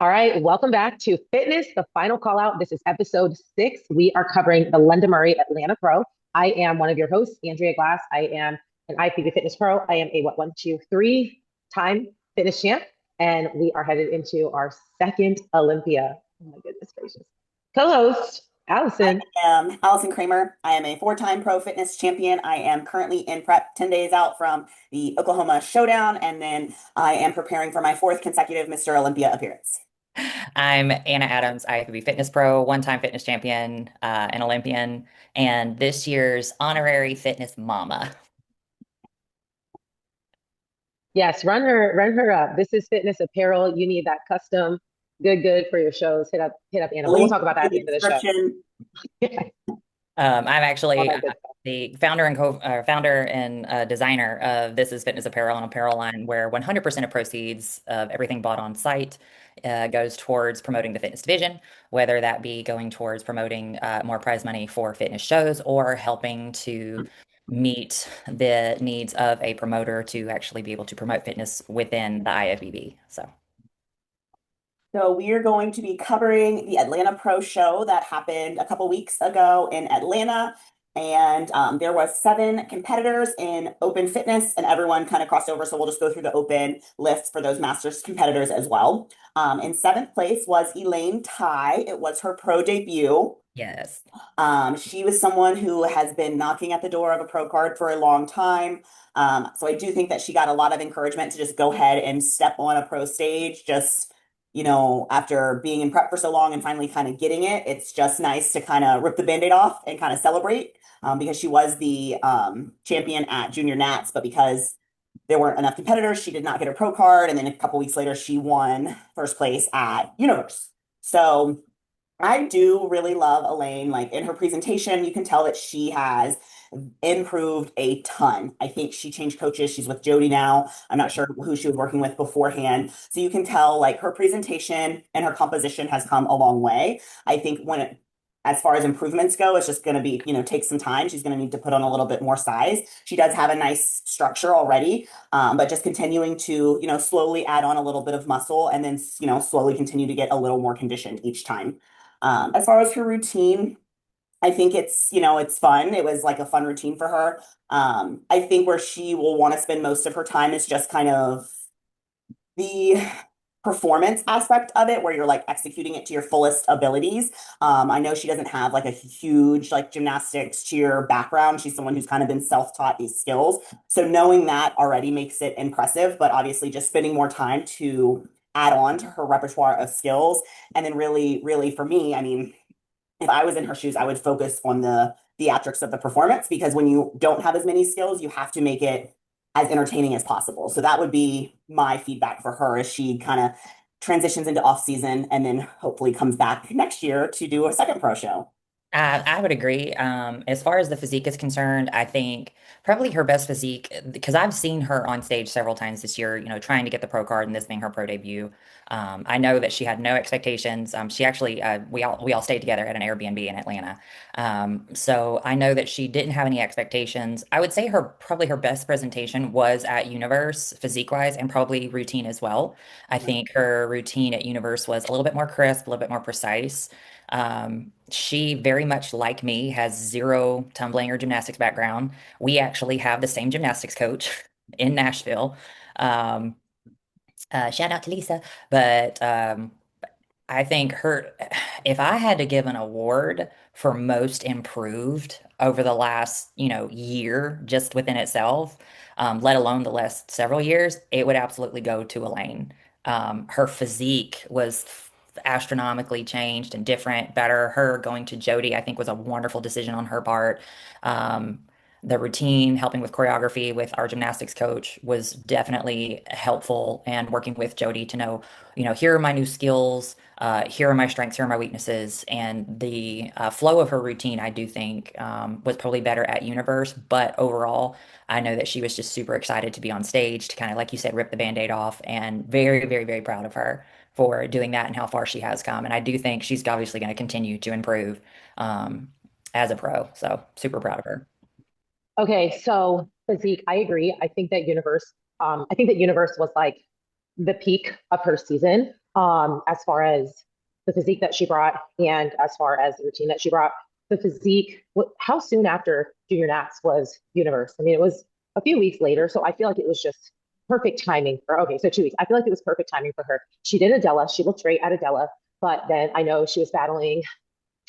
All right, welcome back to Fitness, the final call out. This is episode 6. We are covering the Linda Murray Atlanta Pro. I am one of your hosts, Andrea Glass. I am an IFBB Fitness Pro. I am a one, two, three time fitness champ, and we are headed into our second Olympia. Oh my goodness gracious. Co-host, I Allison. am Allison Kramer. I am a four-time pro fitness champion. I am currently in prep 10 days out from the Oklahoma Showdown, and then I am preparing for my fourth consecutive Mr. Olympia appearance. I'm Anna Adams, IFBB Fitness Pro, one-time fitness champion, an Olympian, and this year's honorary fitness mama. Yes, run her up. This is Fitness Apparel. You need that custom, good for your shows. Hit up Anna, The but we'll link talk about in that at the the end of the description. show. I'm All actually that good stuff. the founder and designer of This Is Fitness Apparel, an apparel line where 100% of proceeds of everything bought on site goes towards promoting the fitness division, whether that be going towards promoting more prize money for fitness shows or helping to meet the needs of a promoter to actually be able to promote fitness within the IFBB. So. So we are going to be covering the Atlanta Pro Show that happened a couple weeks ago in Atlanta. And there was 7 competitors in open fitness, and everyone kind of crossed over. So we'll just go through the open lists for those masters competitors as well. In seventh place was Elaine Tai. It was her pro debut. Yes. She was someone who has been knocking at the door of a pro card for a long time. So I do think that she got a lot of encouragement to just go ahead and step on a pro stage, just after being in prep for so long and finally kind of getting it, it's just nice to kind of rip the band-aid off and kind of celebrate because she was the champion at Junior Nats, but because there weren't enough competitors, she did not get a pro card. And then a couple weeks later, she won first place at Universe. So I do really love Elaine. Like in her presentation, you can tell that she has improved a ton. I think she changed coaches. She's with Jody now. I'm not sure who she was working with beforehand. So you can tell like her presentation and her composition has come a long way. I think as far as improvements go, it's just going to be, take some time. She's going to need to put on a little bit more size. She does have a nice structure already, but just continuing to, slowly add on a little bit of muscle and then, slowly continue to get a little more conditioned each time. As far as her routine, I think it's fun. It was like a fun routine for her. I think where she will want to spend most of her time is just kind of the performance aspect of it, where you're like executing it to your fullest abilities. I know she doesn't have like a huge like gymnastics cheer background. She's someone who's kind of been self-taught these skills. So knowing that already makes it impressive, but obviously just spending more time to add on to her repertoire of skills. And then really, really for me, I mean, if I was in her shoes, I would focus on the theatrics of the performance because when you don't have as many skills, you have to make it as entertaining as possible. So that would be my feedback for her as she kind of transitions into off season and then hopefully comes back next year to do a second pro show. I would agree. As far as the physique is concerned, I think probably her best physique, because I've seen her on stage several times this year, trying to get the pro card and this being her pro debut. I know that she had no expectations. She actually, we all stayed together at an Airbnb in Atlanta. So I know that she didn't have any expectations. I would say probably her best presentation was at Universe, physique-wise, and probably routine as well. I think her routine at Universe was a little bit more crisp, a little bit more precise. She very much like me has zero tumbling or gymnastics background. We actually have the same gymnastics coach in Nashville. Um, Shout out to Lisa. But I think if I had to give an award for most improved over the last, year just within itself, let alone the last several years, it would absolutely go to Elaine. Her physique was astronomically changed and different, better. Her going to Jody, I think, was a wonderful decision on her part. Um, the routine, helping with choreography with our gymnastics coach was definitely helpful, and working with Jody to know, here are my new skills, here are my strengths, here are my weaknesses, and the flow of her routine, I do think, was probably better at Universe, but overall, I know that she was just super excited to be on stage to kind of, like you said, rip the Band-Aid off, and very, very, very proud of her for doing that and how far she has come. And I do think she's obviously going to continue to improve um, as a pro. So super proud of her. Okay, so physique, I agree. I think that Universe was like the peak of her season. as far as the physique that she brought and as far as the routine that she brought. The physique, how soon after Junior Nats was Universe? I mean, it was a few weeks later, so I feel like it was just perfect timing for, okay, so 2 weeks. I feel like it was perfect timing for her. She did Adela, she looked great at Adela, but then I know she was battling,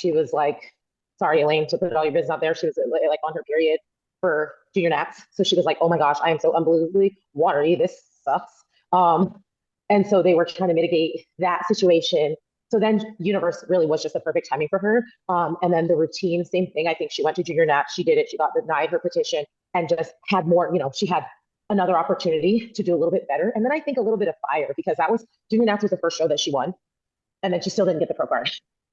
she was like, sorry, Elaine, to put all your business out there. She was like on her period for Junior Nats. So she was like, oh my gosh, I am so unbelievably watery. This sucks. And so they were trying to mitigate that situation. So then Universe really was just the perfect timing for her. And then the routine, same thing. I think she went to Junior Nats, she did it, she got denied her petition and just had more, she had another opportunity to do a little bit better. And then I think a little bit of fire because that was Junior Nats was the first show that she won. And then she still didn't get the pro card.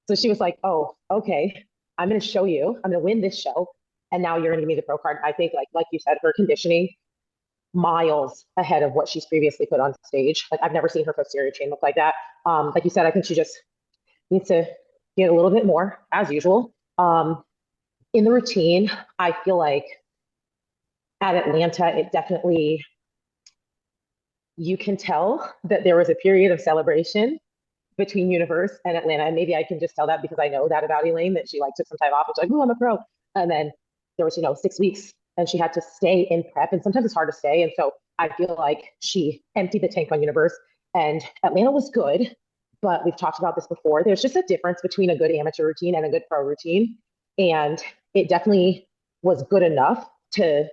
So she was like, oh, okay, I'm going to show you, I'm going to win this show. And now you're going to give me the pro card. I think like you said, her conditioning miles ahead of what she's previously put on stage. Like I've never seen her posterior chain look like that. Like you said, I think she just needs to get a little bit more as usual. In the routine, I feel like at Atlanta, it definitely, you can tell that there was a period of celebration between Universe and Atlanta. And maybe I can just tell that because I know that about Elaine, that she like took some time off. It's like, oh, I'm a pro. And then there was, 6 weeks and she had to stay in prep. And sometimes it's hard to stay. And so I feel like she emptied the tank on Universe and Atlanta was good. But we've talked about this before. There's just a difference between a good amateur routine and a good pro routine. And it definitely was good enough to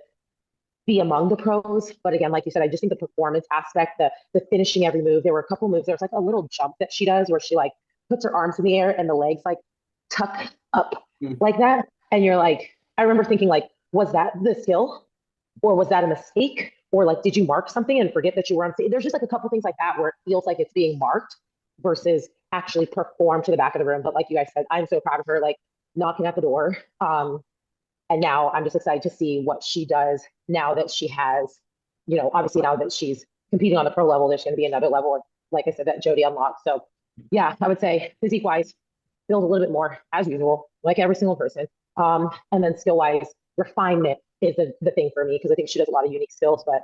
be among the pros. But again, like you said, I just think the performance aspect, the finishing every move, there were a couple moves. There was like a little jump that she does where she like puts her arms in the air and the legs like tuck up like that. And you're like, I remember thinking like, was that the skill or was that a mistake? Or like, did you mark something and forget that you were on stage? There's just like a couple things like that where it feels like it's being marked versus actually performed to the back of the room. But like you guys said, I'm so proud of her, like knocking at the door. And now I'm just excited to see what she does now that she has, obviously now that she's competing on the pro level, there's going to be another level, like I said, that Jody unlocked. So yeah, I would say physique wise, build a little bit more as usual, like every single person. And then skill wise, refinement is the thing for me because I think she does a lot of unique skills, but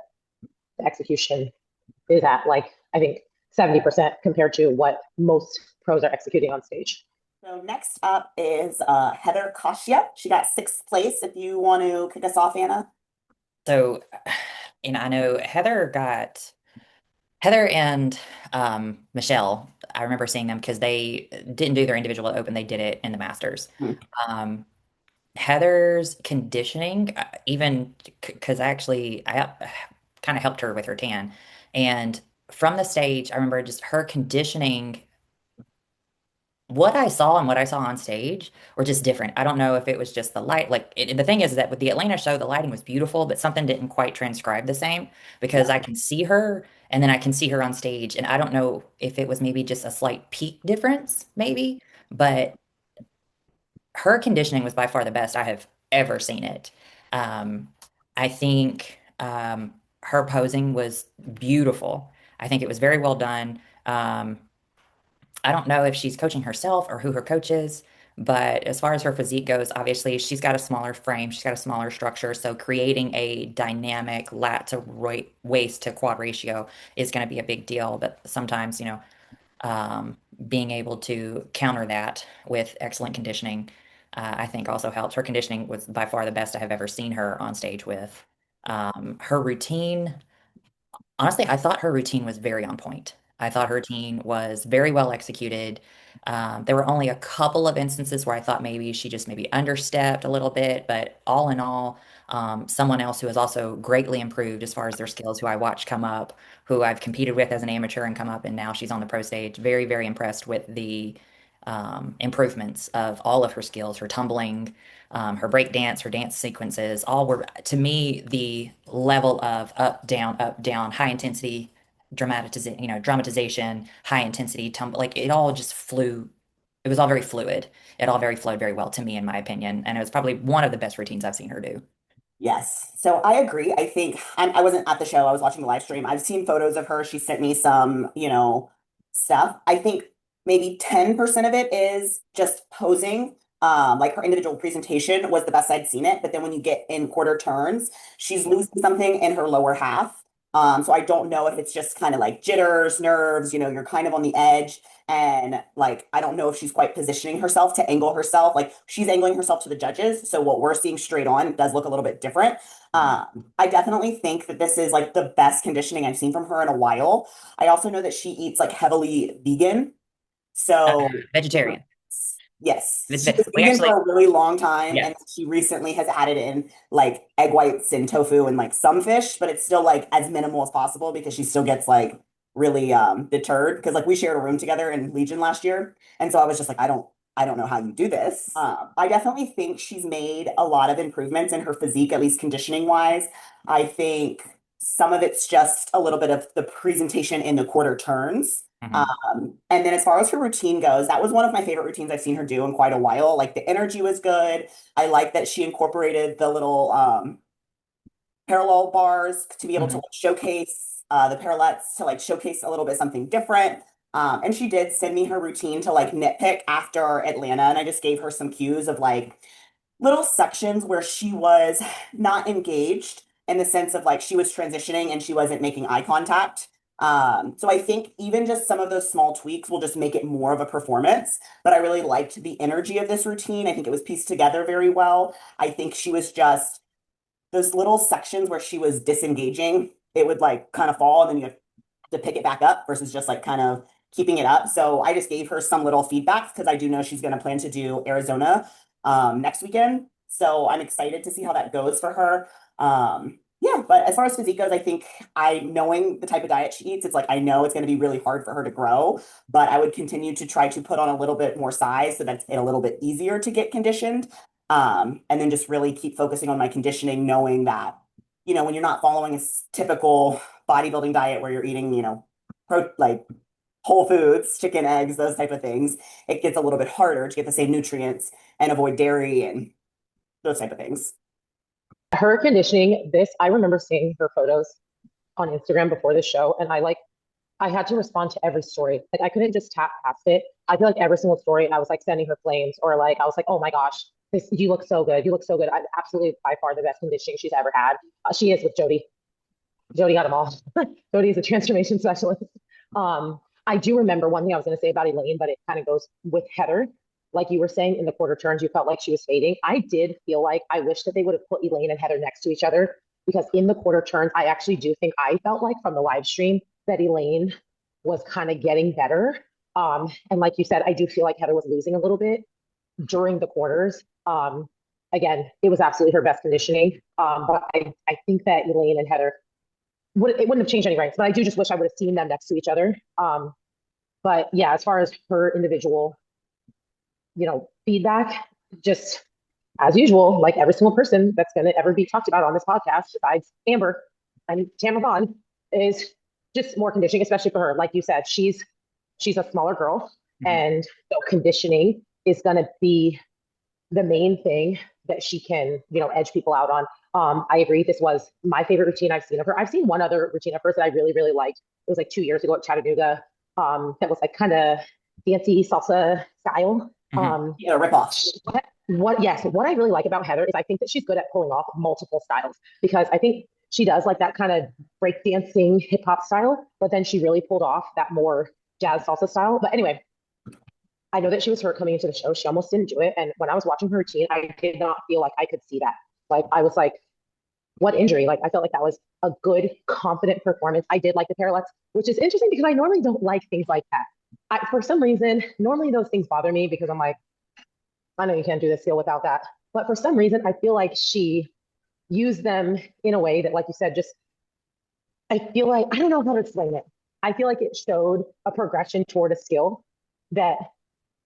the execution is at like, I think 70% compared to what most pros are executing on stage. So next up is Heather Coscia. She got 6th place. If you want to kick us off, Anna. So, I know Heather and Michelle, I remember seeing them because they didn't do their individual open, they did it in the Masters. Heather's conditioning, even because actually I kind of helped her with her tan. And from the stage, I remember just her conditioning. What I saw and what I saw on stage were just different. I don't know if it was just the light. Like the thing is that with the Atlanta show, the lighting was beautiful, but something didn't quite transcribe the same because I can see her and then I can see her on stage. And I don't know if it was maybe just a slight peak difference, maybe, but her conditioning was by far the best I have ever seen it. I think her posing was beautiful. I think it was very well done. I don't know if she's coaching herself or who her coach is, but as far as her physique goes, obviously she's got a smaller frame, she's got a smaller structure, so creating a dynamic lat to waist to quad ratio is going to be a big deal. But sometimes, being able to counter that with excellent conditioning, I think also helps. Her conditioning was by far the best I have ever seen her on stage with. Her routine. Honestly, I thought her routine was very on point. I thought her routine was very well executed. There were only a couple of instances where I thought maybe she just maybe understepped a little bit, but all in all, someone else who has also greatly improved as far as their skills, who I watched come up, who I've competed with as an amateur and come up, and now she's on the pro stage. Very, very impressed with the improvements of all of her skills, her tumbling, her break dance, her dance sequences, all were, to me, the level of up, down, high intensity, dramatization, high intensity, tumble, like it all just flew. It was all very fluid. It all very flowed very well to me, in my opinion. And it was probably one of the best routines I've seen her do. Yes. So I agree. I think I wasn't at the show. I was watching the live stream. I've seen photos of her. She sent me some, stuff. I think maybe 10% of it is just posing. Like her individual presentation was the best I'd seen it. But then when you get in quarter turns, she's losing something in her lower half. So I don't know if it's just kind of like jitters, nerves, you're kind of on the edge. And like, I don't know if she's quite positioning herself to angle herself. Like she's angling herself to the judges. So what we're seeing straight on does look a little bit different. I definitely think that this is like the best conditioning I've seen from her in a while. I also know that she eats like heavily vegan. So Vegetarian. yes, It's she was we vegan actually, for a really long time, and yes. she recently has added in like egg whites and tofu and like some fish, but it's still like as minimal as possible because she still gets like really deterred because like we shared a room together in Legion last year, and so I was just like, I don't know how you do this. I definitely think she's made a lot of improvements in her physique, at least conditioning wise. I think some of it's just a little bit of the presentation in the quarter turns. Mhm. And then as far as her routine goes, that was one of my favorite routines I've seen her do in quite a while. Like the energy was good. I like that she incorporated the little parallel bars to be able to Mhm. like, showcase the parallettes to like showcase a little bit something different. And she did send me her routine to like nitpick after Atlanta, and I just gave her some cues of like little sections where she was not engaged in the sense of like she was transitioning and she wasn't making eye contact. So I think even just some of those small tweaks will just make it more of a performance. But I really liked the energy of this routine. I think it was pieced together very well. I think she was just those little sections where she was disengaging, it would like kind of fall and then you have to pick it back up versus just like kind of keeping it up. So I just gave her some little feedbacks because I do know she's going to plan to do Arizona next weekend. So I'm excited to see how that goes for her. Yeah, but as far as physique goes, I think knowing the type of diet she eats, it's like I know it's going to be really hard for her to grow, but I would continue to try to put on a little bit more size so that's a little bit easier to get conditioned. And then just really keep focusing on my conditioning, knowing that, when you're not following a typical bodybuilding diet where you're eating, like whole foods, chicken, eggs, those type of things, it gets a little bit harder to get the same nutrients and avoid dairy and those type of things. Her conditioning, I remember seeing her photos on Instagram before the show, and I had to respond to every story. Like I couldn't just tap past it. I feel like every single story I was like sending her flames, or like I was like, oh my gosh, you look so good. You look so good. I'm absolutely by far the best conditioning she's ever had. She is with Jody. Jody got them all. Jody is a transformation specialist. I do remember one thing I was going to say about Elaine, but it kind of goes with Heather. Like you were saying in the quarter turns, you felt like she was fading. I did feel like I wish that they would have put Elaine and Heather next to each other because in the quarter turns, I actually do think I felt like from the live stream that Elaine was kind of getting better. And like you said, I do feel like Heather was losing a little bit during the quarters. Again, it was absolutely her best conditioning. But I think that Elaine and Heather it wouldn't have changed any ranks, but I do just wish I would have seen them next to each other. But yeah, as far as her individual, feedback, just as usual, like every single person that's going to ever be talked about on this podcast, besides Amber and Tamara Vaughn, is just more conditioning, especially for her. Like you said, she's a smaller girl, and so conditioning is going to be the main thing that she can, edge people out on. I agree. This was my favorite routine I've seen of her. I've seen one other routine of hers that I really, really liked. It was like 2 years ago at Chattanooga. That was like kind of fancy salsa style. Yeah, rip off. Yes, what I really like about Heather is I think that she's good at pulling off multiple styles because I think she does like that kind of breakdancing hip hop style, but then she really pulled off that more jazz salsa style. But anyway, I know that she was hurt coming into the show. She almost didn't do it. And when I was watching her routine, I did not feel like I could see that. Like I was like, what injury? Like I felt like that was a good, confident performance. I did like the parallettes, which is interesting because I normally don't like things like that. For some reason, normally those things bother me because I'm like, I know you can't do this skill without that. But for some reason, I feel like she used them in a way that, like you said, just I feel like I don't know how to explain it. I feel like it showed a progression toward a skill that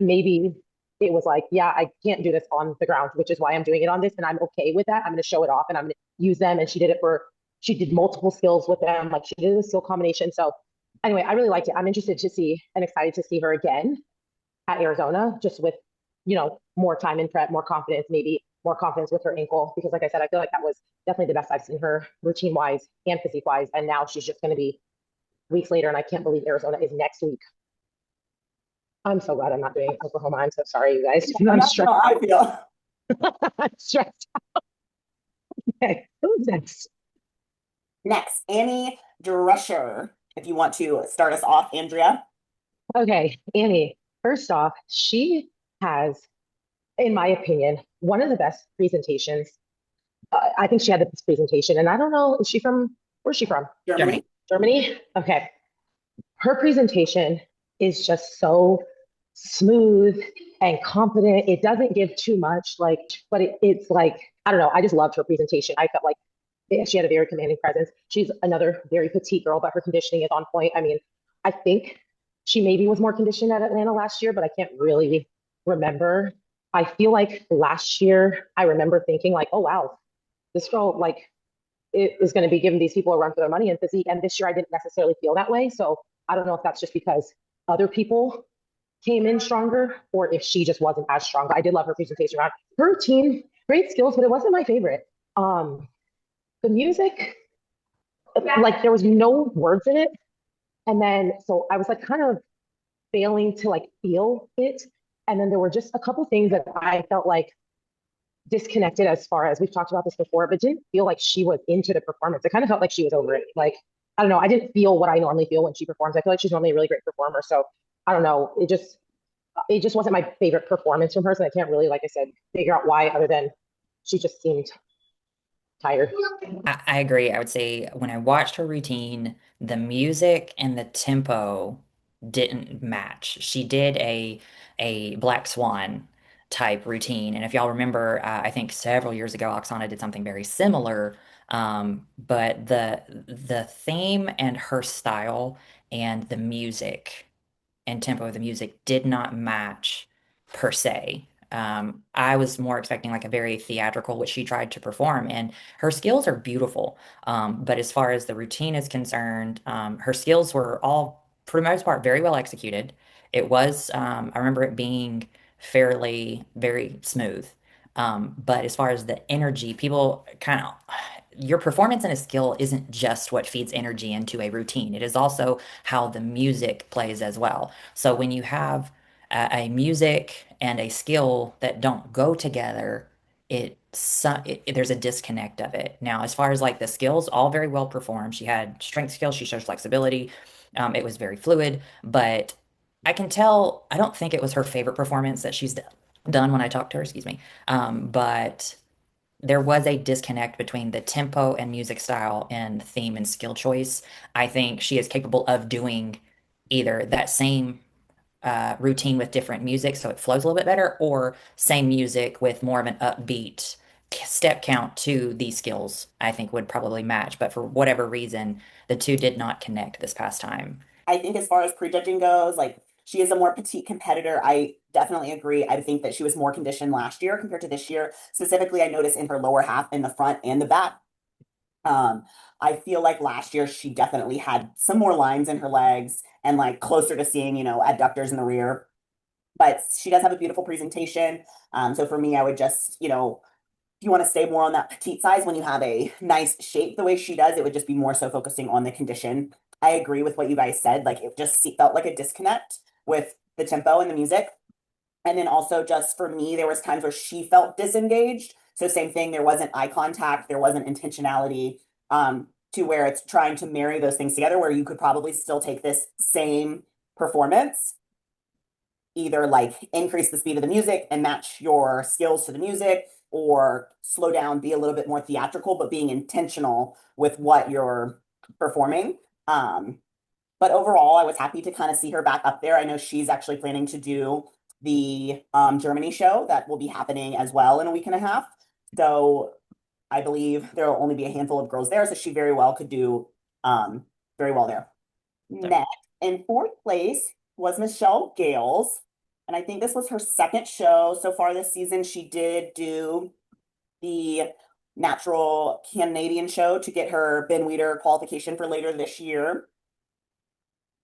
maybe it was like, yeah, I can't do this on the ground, which is why I'm doing it on this. And I'm okay with that. I'm going to show it off and I'm going to use them. And she did multiple skills with them. Like she did a skill combination. So anyway, I really liked it. I'm interested to see and excited to see her again at Arizona, just with, more time in prep, more confidence, maybe more confidence with her ankle. Because like I said, I feel like that was definitely the best I've seen her routine wise and physique wise. And now she's just going to be weeks later. And I can't believe Arizona is next week. I'm so glad I'm not doing Oklahoma. I'm so sorry, you guys. I'm stressed out. I feel. I'm stressed out. Okay, who's next? Next, Annie Drescher. If you want to start us off, Andrea. Okay, Annie, first off, she has, in my opinion, one of the best presentations. I think she had the best presentation, and I don't know, where's she from? Germany. Germany? Okay. Her presentation is just so smooth and confident. It doesn't give too much, but it's like, I don't know. I just loved her presentation. I felt like she had a very commanding presence. She's another very petite girl, but her conditioning is on point. I mean, I think she maybe was more conditioned at Atlanta last year, but I can't really remember. I feel like last year, I remember thinking like, oh, wow, this girl, like, it is going to be giving these people a run for their money in physique. And this year, I didn't necessarily feel that way. So I don't know if that's just because other people came in stronger or if she just wasn't as strong. But I did love her presentation around her routine, great skills, but it wasn't my favorite. The music, like there was no words in it. And then, so I was like kind of failing to like feel it. And then there were just a couple things that I felt like disconnected as far as we've talked about this before, but didn't feel like she was into the performance. It kind of felt like she was over it. Like, I don't know. I didn't feel what I normally feel when she performs. I feel like she's normally a really great performer. So I don't know. It just wasn't my favorite performance from her. So I can't really, like I said, figure out why other than she just seemed tired. I agree. I would say when I watched her routine, the music and the tempo didn't match. She did a Black Swan type routine, and if y'all remember, I think several years ago, Oksana did something very similar. But the theme and her style and the music and tempo of the music did not match per se. I was more expecting like a very theatrical, which she tried to perform, and her skills are beautiful. But as far as the routine is concerned, her skills were all, for the most part, very well executed. It was, I remember it being fairly, very smooth. But as far as the energy, people kind of, your performance and a skill isn't just what feeds energy into a routine. It is also how the music plays as well. So when you have a music and a skill that don't go together, there's a disconnect of it. Now, as far as like the skills, all very well performed. She had strength skills, she showed flexibility. It was very fluid, but I can tell, I don't think it was her favorite performance that she's done when I talked to her, excuse me. But there was a disconnect between the tempo and music style and theme and skill choice. I think she is capable of doing either that same routine with different music so it flows a little bit better, or same music with more of an upbeat step count to these skills, I think would probably match. But for whatever reason, the two did not connect this past time. I think as far as prejudging goes, like she is a more petite competitor. I definitely agree. I think that she was more conditioned last year compared to this year. Specifically, I noticed in her lower half, in the front and the back. Um, I feel like last year she definitely had some more lines in her legs and like closer to seeing, adductors in the rear. But she does have a beautiful presentation. So for me, I would just, if you want to stay more on that petite size when you have a nice shape the way she does, it would just be more so focusing on the condition. I agree with what you guys said. Like it just felt like a disconnect with the tempo and the music. And then also just for me, there was times where she felt disengaged. So same thing, there wasn't eye contact, there wasn't intentionality, to where it's trying to marry those things together where you could probably still take this same performance, either like increase the speed of the music and match your skills to the music, or slow down, be a little bit more theatrical, but being intentional with what you're performing. But overall, I was happy to kind of see her back up there. I know she's actually planning to do the Germany show that will be happening as well in a week and a half. So I believe there will only be a handful of girls there, so she very well could do very well there. So, Next, in fourth place was Michelle Gales. And I think this was her second show so far this season. She did do the natural Canadian show to get her Ben Weider qualification for later this year.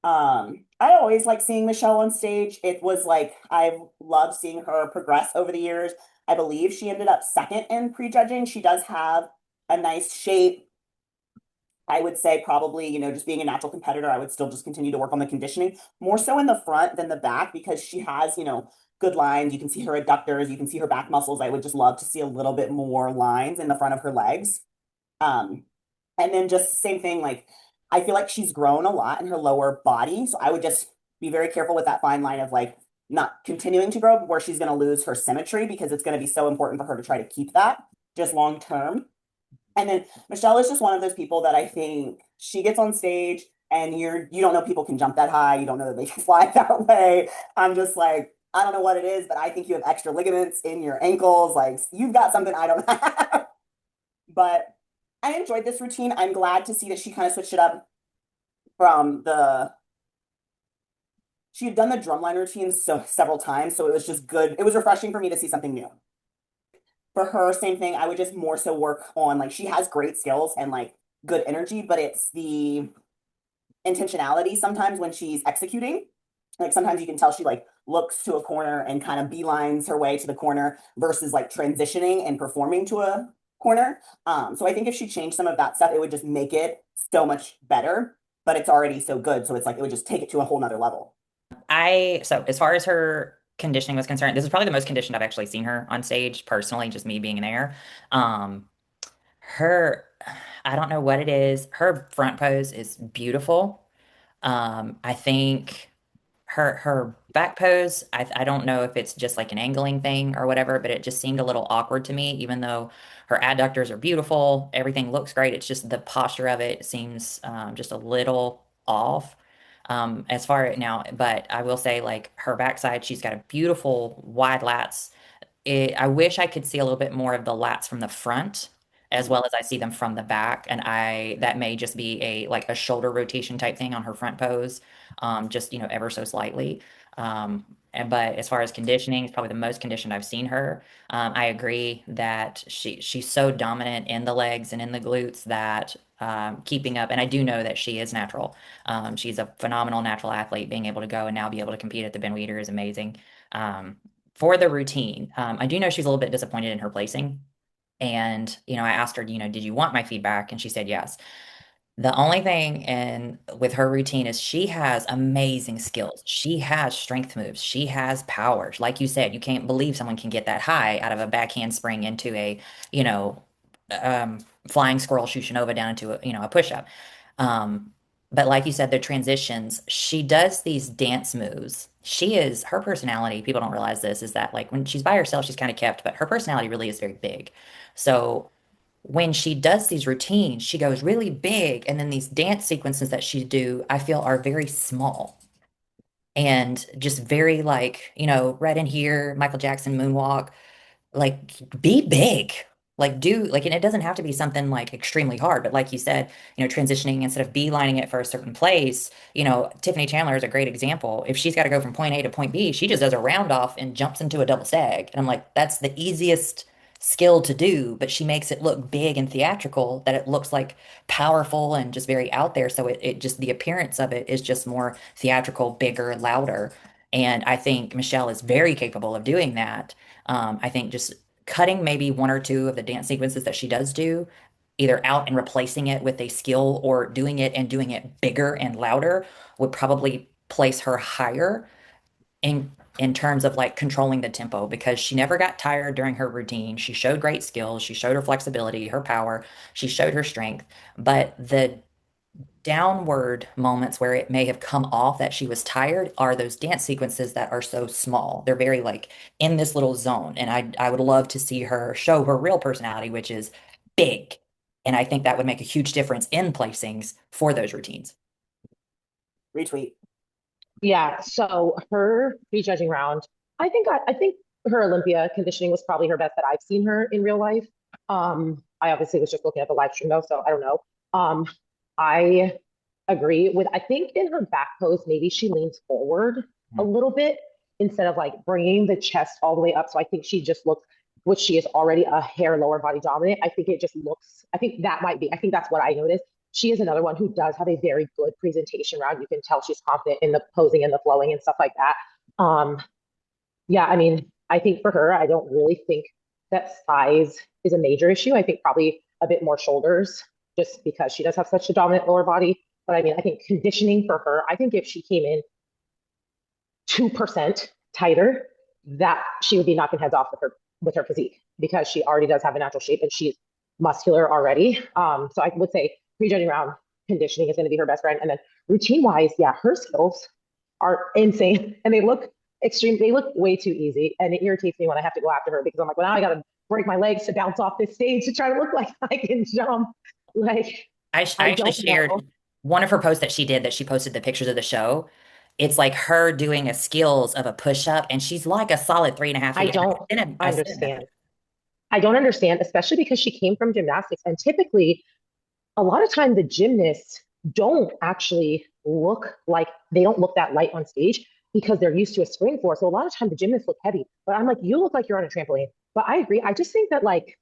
I always like seeing Michelle on stage. It was like I've loved seeing her progress over the years. I believe she ended up second in prejudging. She does have a nice shape. I would say probably, just being a natural competitor, I would still just continue to work on the conditioning more so in the front than the back because she has, good lines. You can see her adductors, you can see her back muscles. I would just love to see a little bit more lines in the front of her legs. Um, And then just same thing, like I feel like she's grown a lot in her lower body. So I would just be very careful with that fine line of like not continuing to grow where she's going to lose her symmetry because it's going to be so important for her to try to keep that just long term. And then Michelle is just one of those people that I think she gets on stage and you don't know people can jump that high. You don't know that they can fly that way. I'm just like, I don't know what it is, but I think you have extra ligaments in your ankles. Like you've got something I don't have. But I enjoyed this routine. I'm glad to see that she kind of switched it up from she had done the drumline routine several times, so it was just good. It was refreshing for me to see something new. For her, same thing. I would just more so work on like she has great skills and like good energy, but it's the intentionality sometimes when she's executing. Like sometimes you can tell she like looks to a corner and kind of beelines her way to the corner versus like transitioning and performing to a corner. So I think if she changed some of that stuff, it would just make it so much better, but it's already so good. So it's like it would just take it to a whole nother level. So as far as her conditioning was concerned, this is probably the most conditioned I've actually seen her on stage personally, just me being there. Um, her, I don't know what it is. Her front pose is beautiful. I think her back pose, I don't know if it's just like an angling thing or whatever, but it just seemed a little awkward to me, even though her adductors are beautiful, everything looks great. It's just the posture of it seems just a little off. As far now, but I will say like her backside, she's got a beautiful wide lats. I wish I could see a little bit more of the lats from the front as well as I see them from the back. And that may just be like a shoulder rotation type thing on her front pose, just, ever so slightly. But as far as conditioning, it's probably the most conditioned I've seen her. I agree that she's so dominant in the legs and in the glutes that keeping up, and I do know that she is natural. She's a phenomenal natural athlete. Being able to go and now be able to compete at the Ben Weider is amazing. Um, for the routine, I do know she's a little bit disappointed in her placing. And, I asked her, did you want my feedback? And she said yes. The only thing with her routine is she has amazing skills. She has strength moves. She has power. Like you said, you can't believe someone can get that high out of a backhand spring into a, you know, flying squirrel Shushinova down into a push-up. Um, but like you said, the transitions, she does these dance moves. Her personality, people don't realize this, is that like when she's by herself, she's kind of kept, but her personality really is very big. So when she does these routines, she goes really big, and then these dance sequences that she do, I feel are very small and just very like, right in here, Michael Jackson moonwalk, like be big. Like do like, and it doesn't have to be something like extremely hard, but like you said, transitioning instead of beelining it for a certain place, Tiffany Chandler is a great example. If she's got to go from point A to point B, she just does a round off and jumps into a double stag. And I'm like, that's the easiest skill to do, but she makes it look big and theatrical that it looks like powerful and just very out there. So it just, the appearance of it is just more theatrical, bigger, louder. And I think Michelle is very capable of doing that. I think just cutting maybe one or two of the dance sequences that she does do, either out and replacing it with a skill or doing it and doing it bigger and louder would probably place her higher in terms of like controlling the tempo because she never got tired during her routine. She showed great skills, she showed her flexibility, her power, she showed her strength, but the downward moments where it may have come off that she was tired are those dance sequences that are so small. They're very like in this little zone. And I would love to see her show her real personality, which is big. And I think that would make a huge difference in placings for those routines. Retweet. Yeah, so her prejudging round, I think her Olympia conditioning was probably her best that I've seen her in real life. I obviously was just looking at the live stream though, so I don't know. I agree with, I think in her back pose, maybe she leans forward a little bit instead of like bringing the chest all the way up. So I think she just looks, which she is already a hair lower body dominant. I think it just looks, I think that's what I noticed. She is another one who does have a very good presentation round. You can tell she's confident in the posing and the flowing and stuff like that. Yeah, I mean, I think for her, I don't really think that size is a major issue. I think probably a bit more shoulders just because she does have such a dominant lower body. But I mean, I think conditioning for her, I think if she came in 2% tighter, that she would be knocking heads off with her physique because she already does have a natural shape and she's muscular already. So I would say prejudging round, conditioning is going to be her best friend. And then routine wise, yeah, her skills are insane and they look extreme. They look way too easy. And it irritates me when I have to go after her because I'm like, well, now I got to break my legs to bounce off this stage to try to look like I can jump. Like, I I actually don't know. shared one of her posts that she did that she posted the pictures of the show. It's like her doing a skills of a push-up, and she's like a solid 3.5 I feet. don't I said that. understand. I don't understand, especially because she came from gymnastics. And typically, a lot of time, the gymnasts don't actually look like they don't look that light on stage because they're used to a spring floor. So a lot of time, the gymnasts look heavy. But I'm like, you look like you're on a trampoline. But I agree. I just think that like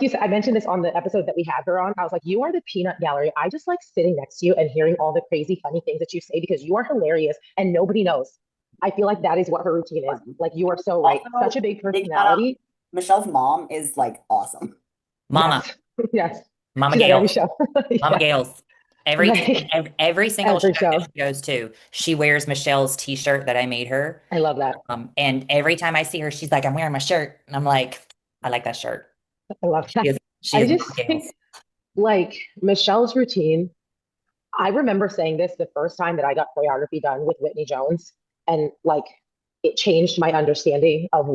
you said, I mentioned this on the episode that we had her on. I was like, you are the peanut gallery. I just like sitting next to you and hearing all the crazy, funny things that you say because you are hilarious and nobody knows. I feel like that is what her routine is. Like, you are so right. Also, Such a big big shout out, personality. Michelle's mom is like awesome. Mama, Yes. Yes. Mama She's at every Gales, show. Mama Yeah. Gales. Like, Every single show every that show. she goes to, she wears Michelle's t-shirt that I made her. I love that. And every time I see her, she's like, "I'm wearing my shirt," and I'm like, "I like that shirt." I love She that. is she I is Mama just Gales. think like Michelle's routine. I remember saying this the first time that I got choreography done with Whitney Jones, and like it changed my understanding of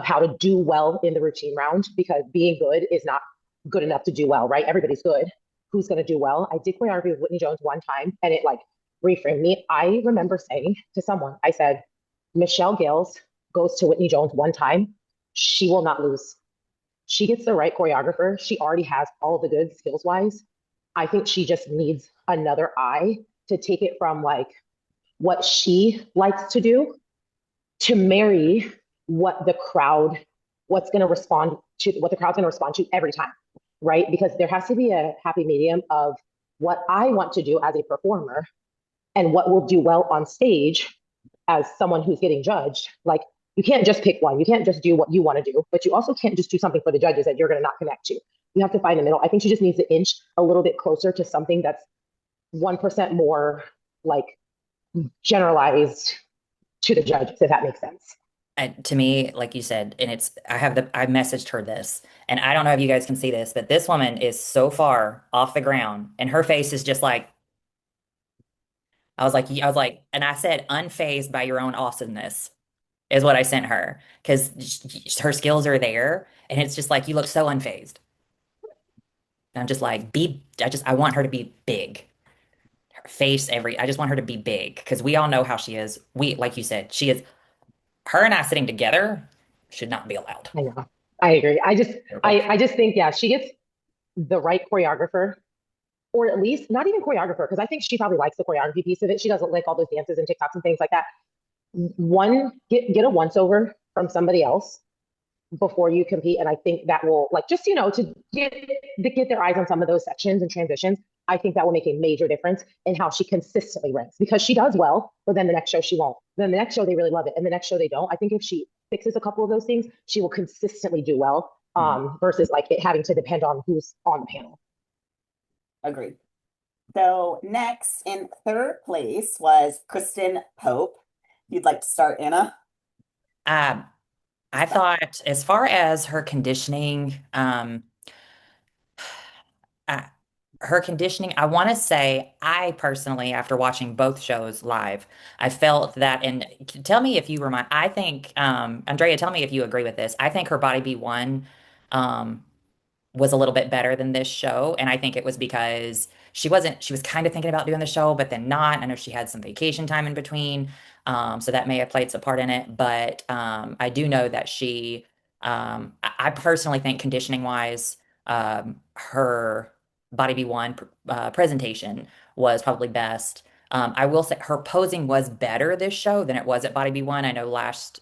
how to do well in the routine round because being good is not good enough to do well, right? Everybody's good. Who's going to do well? I did choreography with Whitney Jones one time, and it like reframed me. I remember saying to someone, I said, Michelle Gales goes to Whitney Jones one time, she will not lose. She gets the right choreographer. She already has all the good skills wise. I think she just needs another eye to take it from like what she likes to do to marry what the crowd, what's going to respond to, what the crowd's going to respond to every time, right? Because there has to be a happy medium of what I want to do as a performer and what will do well on stage as someone who's getting judged. Like, you can't just pick one. You can't just do what you want to do, but you also can't just do something for the judges that you're going to not connect to. You have to find the middle. I think she just needs to inch a little bit closer to something that's 1% more like generalized to the judges, if that makes sense. And to me, like you said, and I messaged her this, and I don't know if you guys can see this, but this woman is so far off the ground, and her face is just like, I was like, and I said, unfazed by your own awesomeness is what I sent her because her skills are there, and it's just like you look so unfazed. And I'm just like, I want her to be big. Her face, I just want her to be big because we all know how she is. Like you said, she is, her and I sitting together should not be allowed. I know. I agree. I just think, yeah, she gets the right choreographer, or at least not even choreographer, because I think she probably likes the choreography piece of it. She doesn't like all those dances and TikToks and things like that. Get a once over from somebody else before you compete. And I think that will like just, to get their eyes on some of those sections and transitions. I think that will make a major difference in how she consistently ranks because she does well, but then the next show she won't. Then the next show they really love it. And the next show they don't. I think if she fixes a couple of those things, she will consistently do well. Versus like it having to depend on who's on the panel. Agreed. So next in third place was Kristin Pope. You'd like to start, Anna? Um, I thought as far as her conditioning, I, her conditioning, I want to say I personally, after watching both shows live, I felt that, and tell me if you remind, I think, Andrea, tell me if you agree with this. I think her Body B1, um, was a little bit better than this show. And I think it was because she was kind of thinking about doing the show, but then not. I know she had some vacation time in between. So that may have played some part in it. But I do know that I personally think conditioning wise, her Body B1 presentation was probably best. I will say her posing was better this show than it was at Body B1. I know last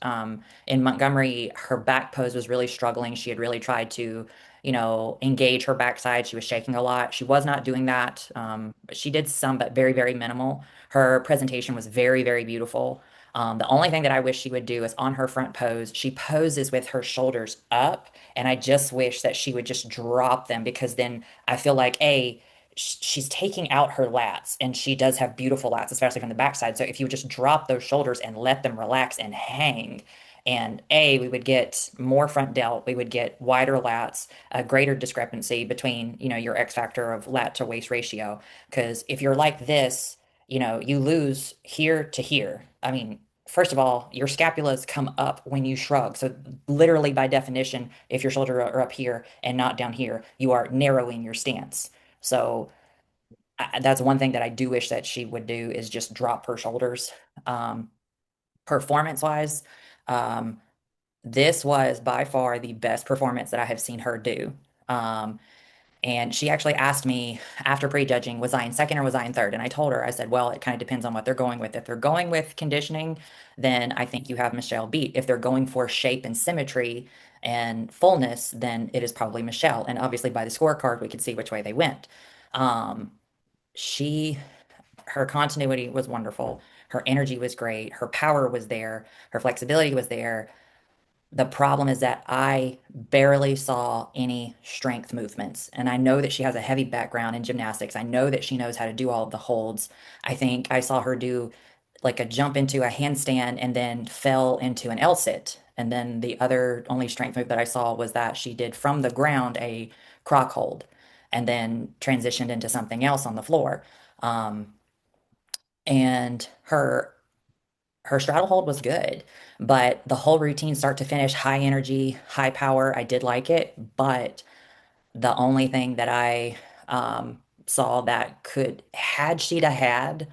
in Montgomery, her back pose was really struggling. She had really tried to engage her backside. She was shaking a lot. She was not doing that. But she did some, but very, very minimal. Her presentation was very, very beautiful. The only thing that I wish she would do is on her front pose, she poses with her shoulders up. And I just wish that she would just drop them because then I feel like, she's taking out her lats and she does have beautiful lats, especially from the backside. So if you would just drop those shoulders and let them relax and hang, And we would get more front delt, we would get wider lats, a greater discrepancy between, your X factor of lat to waist ratio. Because if you're like this, you lose here to here. I mean, first of all, your scapulas come up when you shrug. So literally by definition, if your shoulders are up here and not down here, you are narrowing your stance. So that's one thing that I do wish that she would do is just drop her shoulders. Um, Performance wise, um, this was by far the best performance that I have seen her do. Um, and she actually asked me after prejudging, was I in second or was I in third? And I told her, I said, well, it kind of depends on what they're going with. If they're going with conditioning, then I think you have Michelle beat. If they're going for shape and symmetry and fullness, then it is probably Michelle. And obviously by the scorecard, we could see which way they went. Um, she, her continuity was wonderful. Her energy was great. Her power was there. Her flexibility was there. The problem is that I barely saw any strength movements. And I know that she has a heavy background in gymnastics. I know that she knows how to do all of the holds. I think I saw her do like a jump into a handstand and then fell into an L sit. And then the other only strength move that I saw was that she did from the ground a croc hold and then transitioned into something else on the floor. Um, and her straddle hold was good, but the whole routine start to finish, high energy, high power. I did like it, but the only thing that I saw that had Sheeta had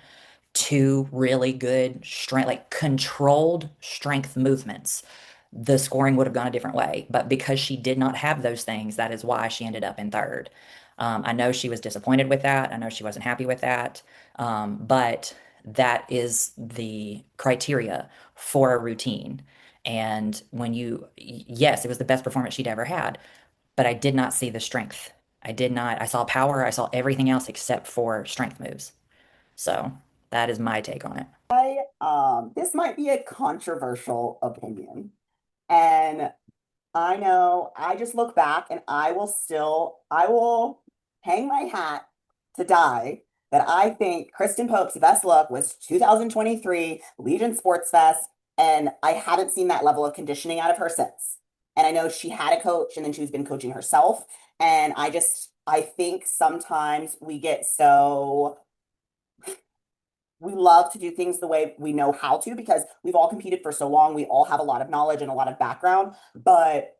two really good strength, like controlled strength movements, the scoring would have gone a different way. But because she did not have those things, that is why she ended up in third. I know she was disappointed with that. I know she wasn't happy with that. But that is the criteria for a routine. And yes, it was the best performance she'd ever had, but I did not see the strength. I did not. I saw power. I saw everything else except for strength moves. So that is my take on it. This might be a controversial opinion. And I know I just look back and I will hang my hat to die that I think Kristin Pope's best look was 2023 Legion Sports Fest, and I haven't seen that level of conditioning out of her since. And I know she had a coach and then she's been coaching herself. And I think sometimes we love to do things the way we know how to because we've all competed for so long. We all have a lot of knowledge and a lot of background, but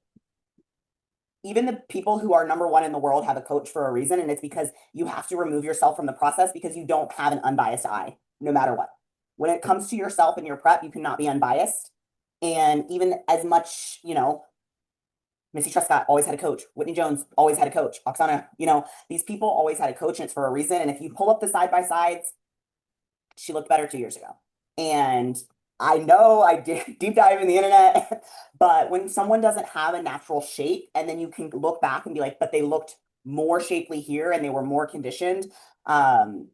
even the people who are number one in the world have a coach for a reason. And it's because you have to remove yourself from the process because you don't have an unbiased eye, no matter what. When it comes to yourself and your prep, you cannot be unbiased. And even as much, Missy Trescott always had a coach. Whitney Jones always had a coach. Oksana, these people always had a coach and it's for a reason. And if you pull up the side by sides, she looked better 2 years ago. And I know I did deep dive in the internet, but when someone doesn't have a natural shape and then you can look back and be like, but they looked more shapely here and they were more conditioned. I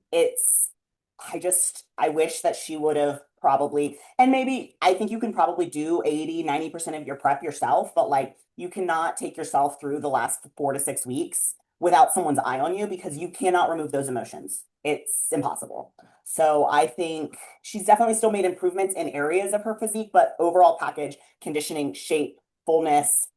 wish that she would have probably, and maybe I think you can probably do 80-90% of your prep yourself, but like you cannot take yourself through the last 4 to 6 weeks without someone's eye on you because you cannot remove those emotions. It's impossible. So I think she's definitely still made improvements in areas of her physique, but overall package, conditioning, shape, fullness.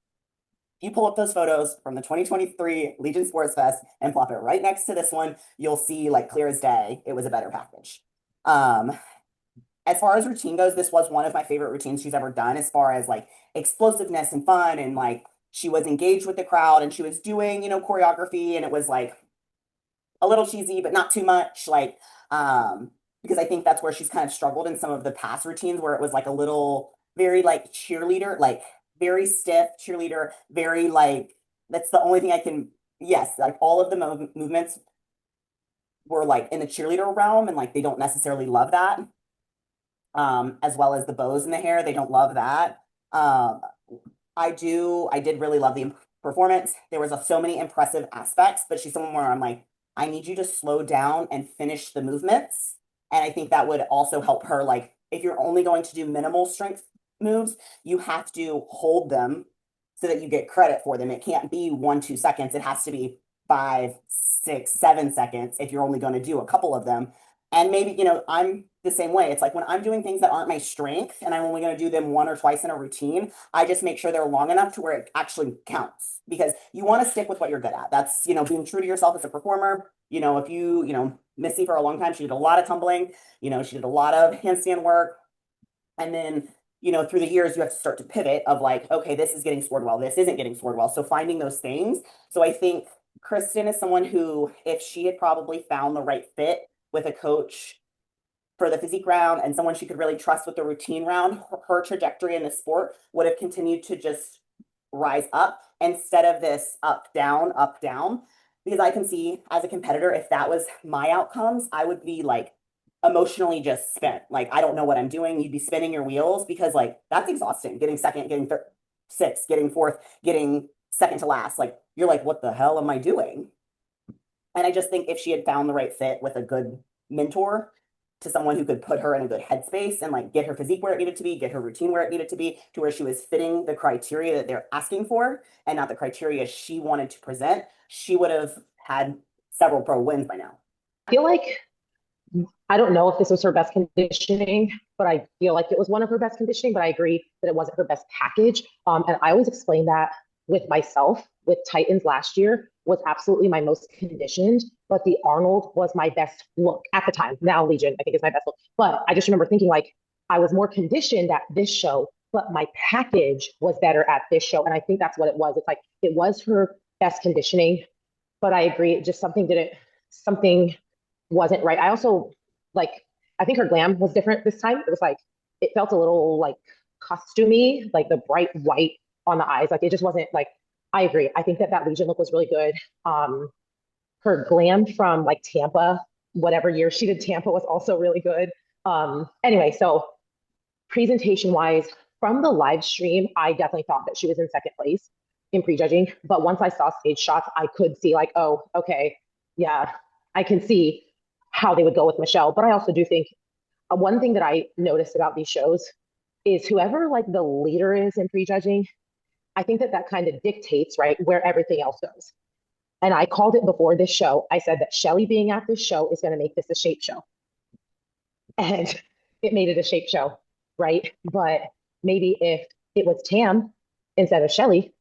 You pull up those photos from the 2023 Legion Sports Fest and plop it right next to this one, you'll see like clear as day, it was a better package. As far as routine goes, this was one of my favorite routines she's ever done as far as like explosiveness and fun and like she was engaged with the crowd and she was doing, choreography and it was like a little cheesy, but not too much. Like, because I think that's where she's kind of struggled in some of the past routines where it was like a little very like cheerleader, like very stiff cheerleader, very like that's the only thing I can yes, like all of the movements were like in the cheerleader realm and like they don't necessarily love that. As well as the bows in the hair, they don't love that. Um, I did really love the performance. There was so many impressive aspects, but she's someone where I'm like, I need you to slow down and finish the movements. And I think that would also help her. Like, if you're only going to do minimal strength moves, you have to hold them so that you get credit for them. It can't be 1-2 seconds. It has to be 5, 6, 7 seconds if you're only going to do a couple of them. And maybe, I'm the same way. It's like when I'm doing things that aren't my strength and I'm only going to do them one or twice in a routine, I just make sure they're long enough to where it actually counts, because you want to stick with what you're good at. That's, being true to yourself as a performer. If Missy for a long time, she did a lot of tumbling, she did a lot of handstand work. And then, through the years, you have to start to pivot of like, okay, this is getting scored well, this isn't getting scored well. So finding those things. So I think Kristin is someone who, if she had probably found the right fit with a coach for the physique round and someone she could really trust with the routine round, her trajectory in the sport would have continued to just rise up instead of this up, down, up, down. Because I can see as a competitor, if that was my outcomes, I would be like emotionally just spent. Like, I don't know what I'm doing. You'd be spinning your wheels because like that's exhausting. Getting second, getting third, sixth, getting fourth, getting second to last. Like, you're like, what the hell am I doing? And I just think if she had found the right fit with a good mentor, to someone who could put her in a good headspace and like get her physique where it needed to be, get her routine where it needed to be, to where she was fitting the criteria that they're asking for and not the criteria she wanted to present, she would have had several pro wins by now. I feel like, I don't know if this was her best conditioning, but I feel like it was one of her best conditioning, but I agree that it wasn't her best package. And I always explain that with myself, with Titans last year was absolutely my most conditioned, but the Arnold was my best look at the time. Now Legion, I think, is my best look. But I just remember thinking like I was more conditioned at this show, but my package was better at this show. And I think that's what it was. It's like it was her best conditioning, but I agree, it just something wasn't right. I also I think her glam was different this time. It was like, it felt a little like costumey, like the bright white on the eyes. Like it just wasn't like, I agree. I think that Legion look was really good. Her glam from like Tampa, whatever year she did Tampa, was also really good. Anyway, so presentation wise, from the live stream, I definitely thought that she was in second place in prejudging. But once I saw stage shots, I could see like, oh, okay, yeah, I can see how they would go with Michelle. But I also do think one thing that I noticed about these shows is whoever like the leader is in prejudging, I think that kind of dictates, right, where everything else goes. And I called it before this show. I said that Shelly being at this show is going to make this a shape show. And it made it a shape show, right? But maybe if it was Tam instead of Shelly,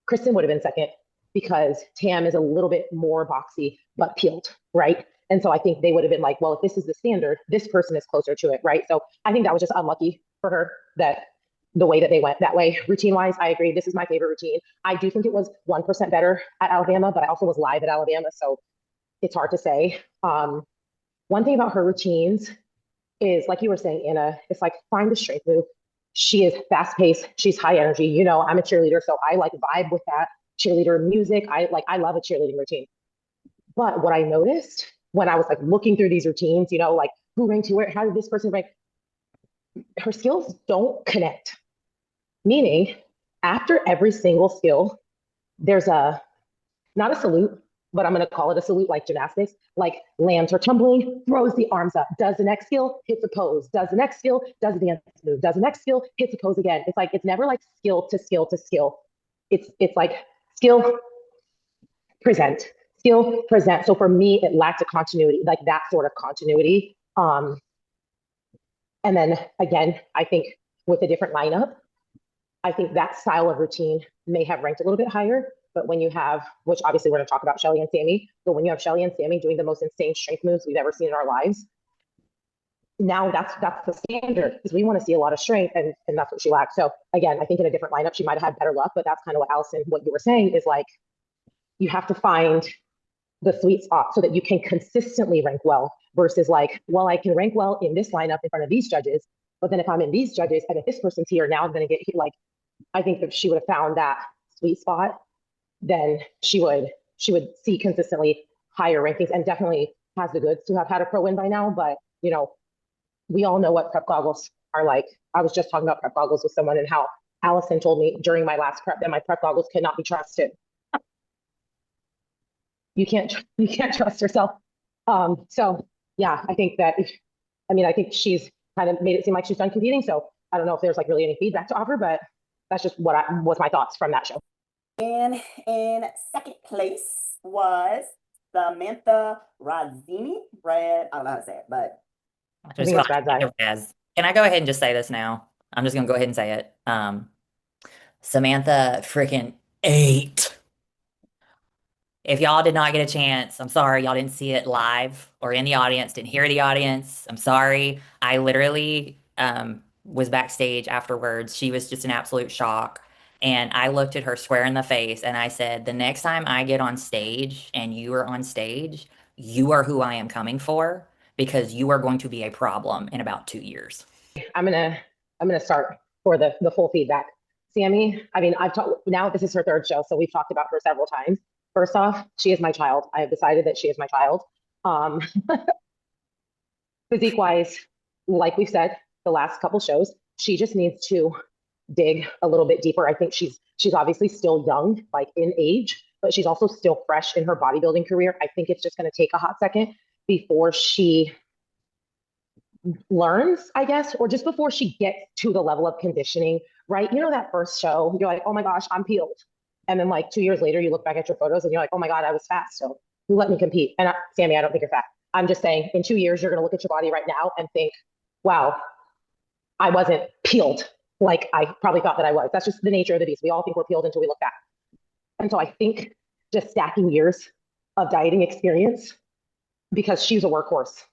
Kristin would have been second, because Tam is a little bit more boxy, but peeled, right? And so I think they would have been like, well, if this is the standard, this person is closer to it, right? So I think that was just unlucky for her that the way that they went that way. Routine wise, I agree. This is my favorite routine. I do think it was 1% better at Alabama, but I also was live at Alabama, so it's hard to say. One thing about her routines is, like you were saying, Anna, it's like find the strength move. She is fast paced. She's high energy. I'm a cheerleader, so I like vibe with that cheerleader music. I love a cheerleading routine. But what I noticed when I was like looking through these routines, like who ranked who, where, how did this person rank? Her skills don't connect. Meaning, after every single skill, there's not a salute, but I'm going to call it a salute, like gymnastics, like lands her tumbling, throws the arms up, does the next skill, hits a pose, does the next skill, does the dance move, does the next skill, hits a pose again. It's like, it's never like skill to skill to skill. It's like skill, present, skill, present. So for me, it lacked a continuity, like that sort of continuity. And then again, I think with a different lineup, I think that style of routine may have ranked a little bit higher. But when you have, which obviously we're going to talk about Shelly and Sammi, but when you have Shelly and Sammi doing the most insane strength moves we've ever seen in our lives, now that's the standard, because we want to see a lot of strength, and that's what she lacked. So again, I think in a different lineup, she might have had better luck, but that's kind of what Allison, what you were saying is like, you have to find the sweet spot so that you can consistently rank well, versus like, well, I can rank well in this lineup in front of these judges, but then if I'm in these judges and if this person's here, now I'm going to get like, I think if she would have found that sweet spot, then she would see consistently higher rankings, and definitely has the goods to have had a pro win by now. But we all know what prep goggles are like. I was just talking about prep goggles with someone, and how Allison told me during my last prep that my prep goggles could not be trusted. You can't trust yourself. So yeah, I think that I think she's kind of made it seem like she's done competing. So I don't know if there's like really any feedback to offer, but that's just what was my thoughts from that show. And in second place was Samantha Radzai. Right? I don't know how to say it, but I think it's Radzai. Can I go ahead and just say this now? I'm just gonna go ahead and say it. Samantha freaking ate. If y'all did not get a chance, I'm sorry, y'all didn't see it live or in the audience, didn't hear the audience. I'm sorry. I literally was backstage afterwards. She was just an absolute shock. And I looked at her square in the face and I said, the next time I get on stage and you are on stage, you are who I am coming for because you are going to be a problem in about 2 years. I'm gonna start for the full feedback. Sammi, I mean, I've talked now, this is her third show, so we've talked about her several times. First off, she is my child. I have decided that she is my child. Um, physique wise, like we've said, the last couple shows, she just needs to dig a little bit deeper. I think she's obviously still young, like in age, but she's also still fresh in her bodybuilding career. I think it's just going to take a hot second before she learns, I guess, or just before she gets to the level of conditioning, right? You know, that first show, you're like, oh my gosh, I'm peeled. And then like 2 years later, you look back at your photos and you're like, oh my God, I was fat. So who let me compete? And Sammi, I don't think you're fat. I'm just saying in 2 years, you're going to look at your body right now and think, wow, I wasn't peeled like I probably thought that I was. That's just the nature of the beast. We all think we're peeled until we look back. And so I think just stacking years of dieting experience, because she's a workhorse.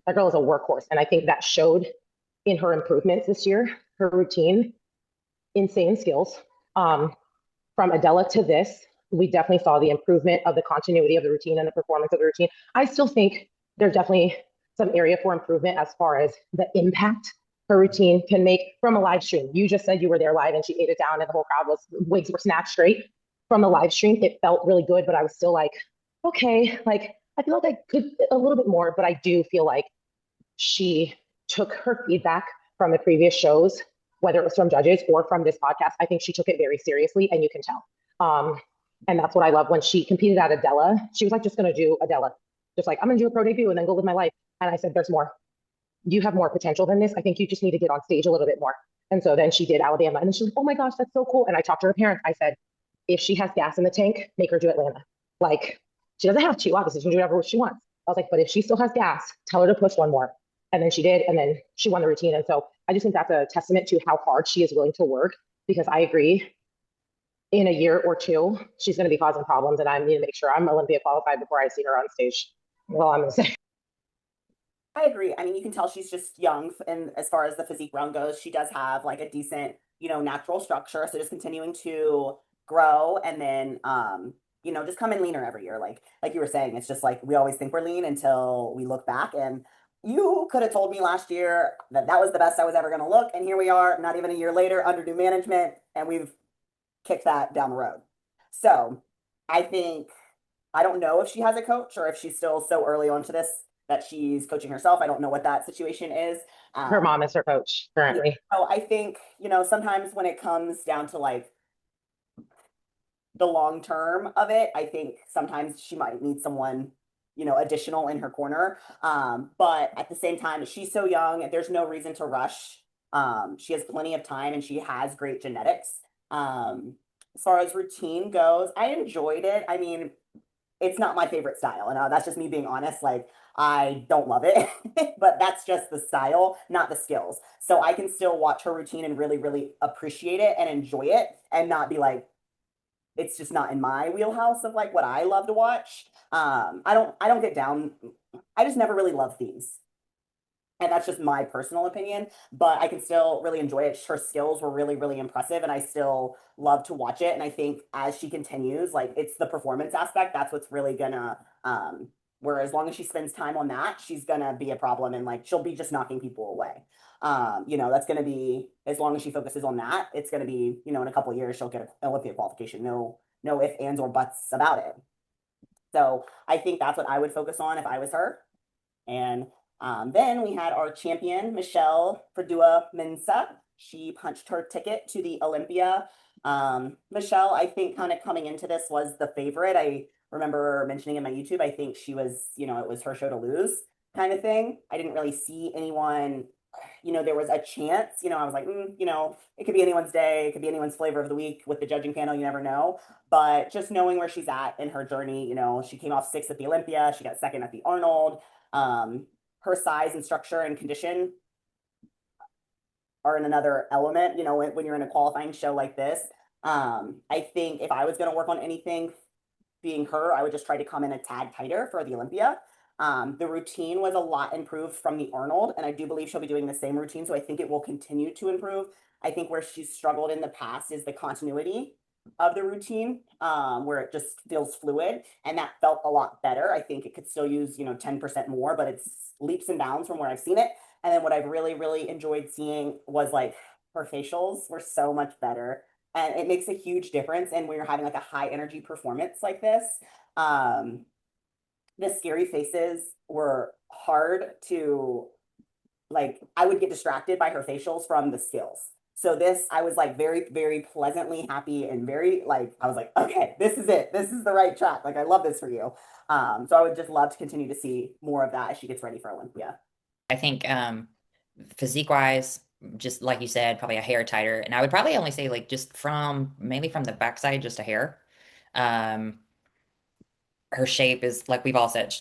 That girl is a workhorse. And I think that showed in her improvements this year, her routine, insane skills. From Adela to this, we definitely saw the improvement of the continuity of the routine and the performance of the routine. I still think there's definitely some area for improvement as far as the impact her routine can make from a live stream. You just said you were there live and she ate it down and the whole crowd was, wigs were snatched straight. From the live stream, it felt really good, but I was still like, okay, like I feel like I could a little bit more, but I do feel like she took her feedback from the previous shows, whether it was from judges or from this podcast. I think she took it very seriously, and you can tell. And that's what I love. When she competed at Adela, she was like, just going to do Adela. Just like, I'm going to do a pro debut and then go live my life. And I said, there's more. You have more potential than this. I think you just need to get on stage a little bit more. And so then she did Alabama. And then she was like, oh my gosh, that's so cool. And I talked to her parents. I said, if she has gas in the tank, make her do Atlanta. Like, she doesn't have to, obviously, she can do whatever she wants. I was like, but if she still has gas, tell her to push one more. And then she did, and then she won the routine. And so I just think that's a testament to how hard she is willing to work, because I agree, in a year or two, she's going to be causing problems, and I need to make sure I'm Olympia qualified before I see her on stage. Well, I'm going to say. I agree. I mean, you can tell she's just young, and as far as the physique realm goes, she does have like a decent, natural structure. So just continuing to grow, and then, just come in leaner every year. Like you were saying, it's just like we always think we're lean until we look back. And you could have told me last year that that was the best I was ever going to look, and here we are, not even a year later, under new management, and we've kicked that down the road. So I think, I don't know if she has a coach or if she's still so early onto this that she's coaching herself. I don't know what that situation is. Her mom is her coach currently. So I think, sometimes when it comes down to like the long term of it, I think sometimes she might need someone, additional in her corner. But at the same time, she's so young, there's no reason to rush. She has plenty of time and she has great genetics. As far as routine goes, I enjoyed it. I mean, it's not my favorite style, and that's just me being honest. Like, I don't love it, but that's just the style, not the skills. So I can still watch her routine and really, really appreciate it and enjoy it, and not be like, it's just not in my wheelhouse of like what I love to watch. I don't get down. I just never really love these. And that's just my personal opinion, but I can still really enjoy it. Her skills were really, really impressive, and I still love to watch it. And I think as she continues, like, it's the performance aspect that's what's really gonna, where as long as she spends time on that, she's gonna be a problem, and like she'll be just knocking people away. That's gonna be, as long as she focuses on that, it's gonna be, in a couple of years she'll get an Olympian qualification. No ifs, ands, or buts about it. So I think that's what I would focus on if I was her. And then we had our champion, Shelly Freduah-Mensa. She punched her ticket to the Olympia. Michelle, I think, kind of coming into this, was the favorite. I remember mentioning in my YouTube, I think she was, it was her show to lose kind of thing. I didn't really see anyone there was a chance, I was like, it could be anyone's day, it could be anyone's flavor of the week with the judging panel, you never know. But just knowing where she's at in her journey, she came off sixth at the Olympia, she got second at the Arnold. Her size and structure and condition are in another element, when you're in a qualifying show like this. I think if I was going to work on anything, being her, I would just try to come in a tad tighter for the Olympia. The routine was a lot improved from the Arnold, and I do believe she'll be doing the same routine, so I think it will continue to improve. I think where she's struggled in the past is the continuity of the routine, where it just feels fluid, and that felt a lot better. I think it could still use, 10% more, but it's leaps and bounds from where I've seen it. And then what I've really, really enjoyed seeing was like her facials were so much better. And it makes a huge difference. And when you're having like a high energy performance like this, the scary faces were hard to, like, I would get distracted by her facials from the skills. So this, I was like very, very pleasantly happy and very like, I was like, okay, this is it. This is the right track. Like, I love this for you. So I would just love to continue to see more of that as she gets ready for Olympia. I think physique wise, just like you said, probably a hair tighter. And I would probably only say like just mainly from the backside, just a hair. Um, her shape is like we've all said,